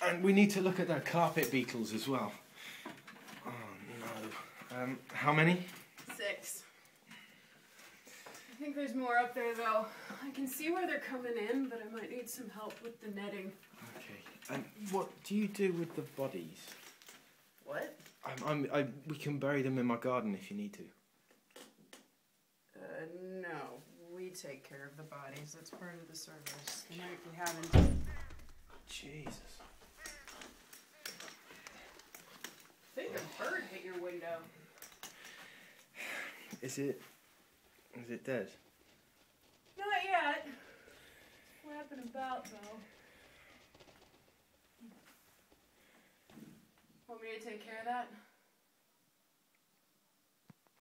And we need to look at the carpet beetles as well. Oh no. How many? 6. I think there's more up there though. I can see where they're coming in, but I might need some help with the netting. Okay. And what do you do with the bodies? What? We can bury them in my garden if you need to. No. We take care of the bodies. That's part of the service. The night we haven't. Jesus. I think a bird hit your window. Is it dead? Not yet. Flapping about though. Want me to take care of that?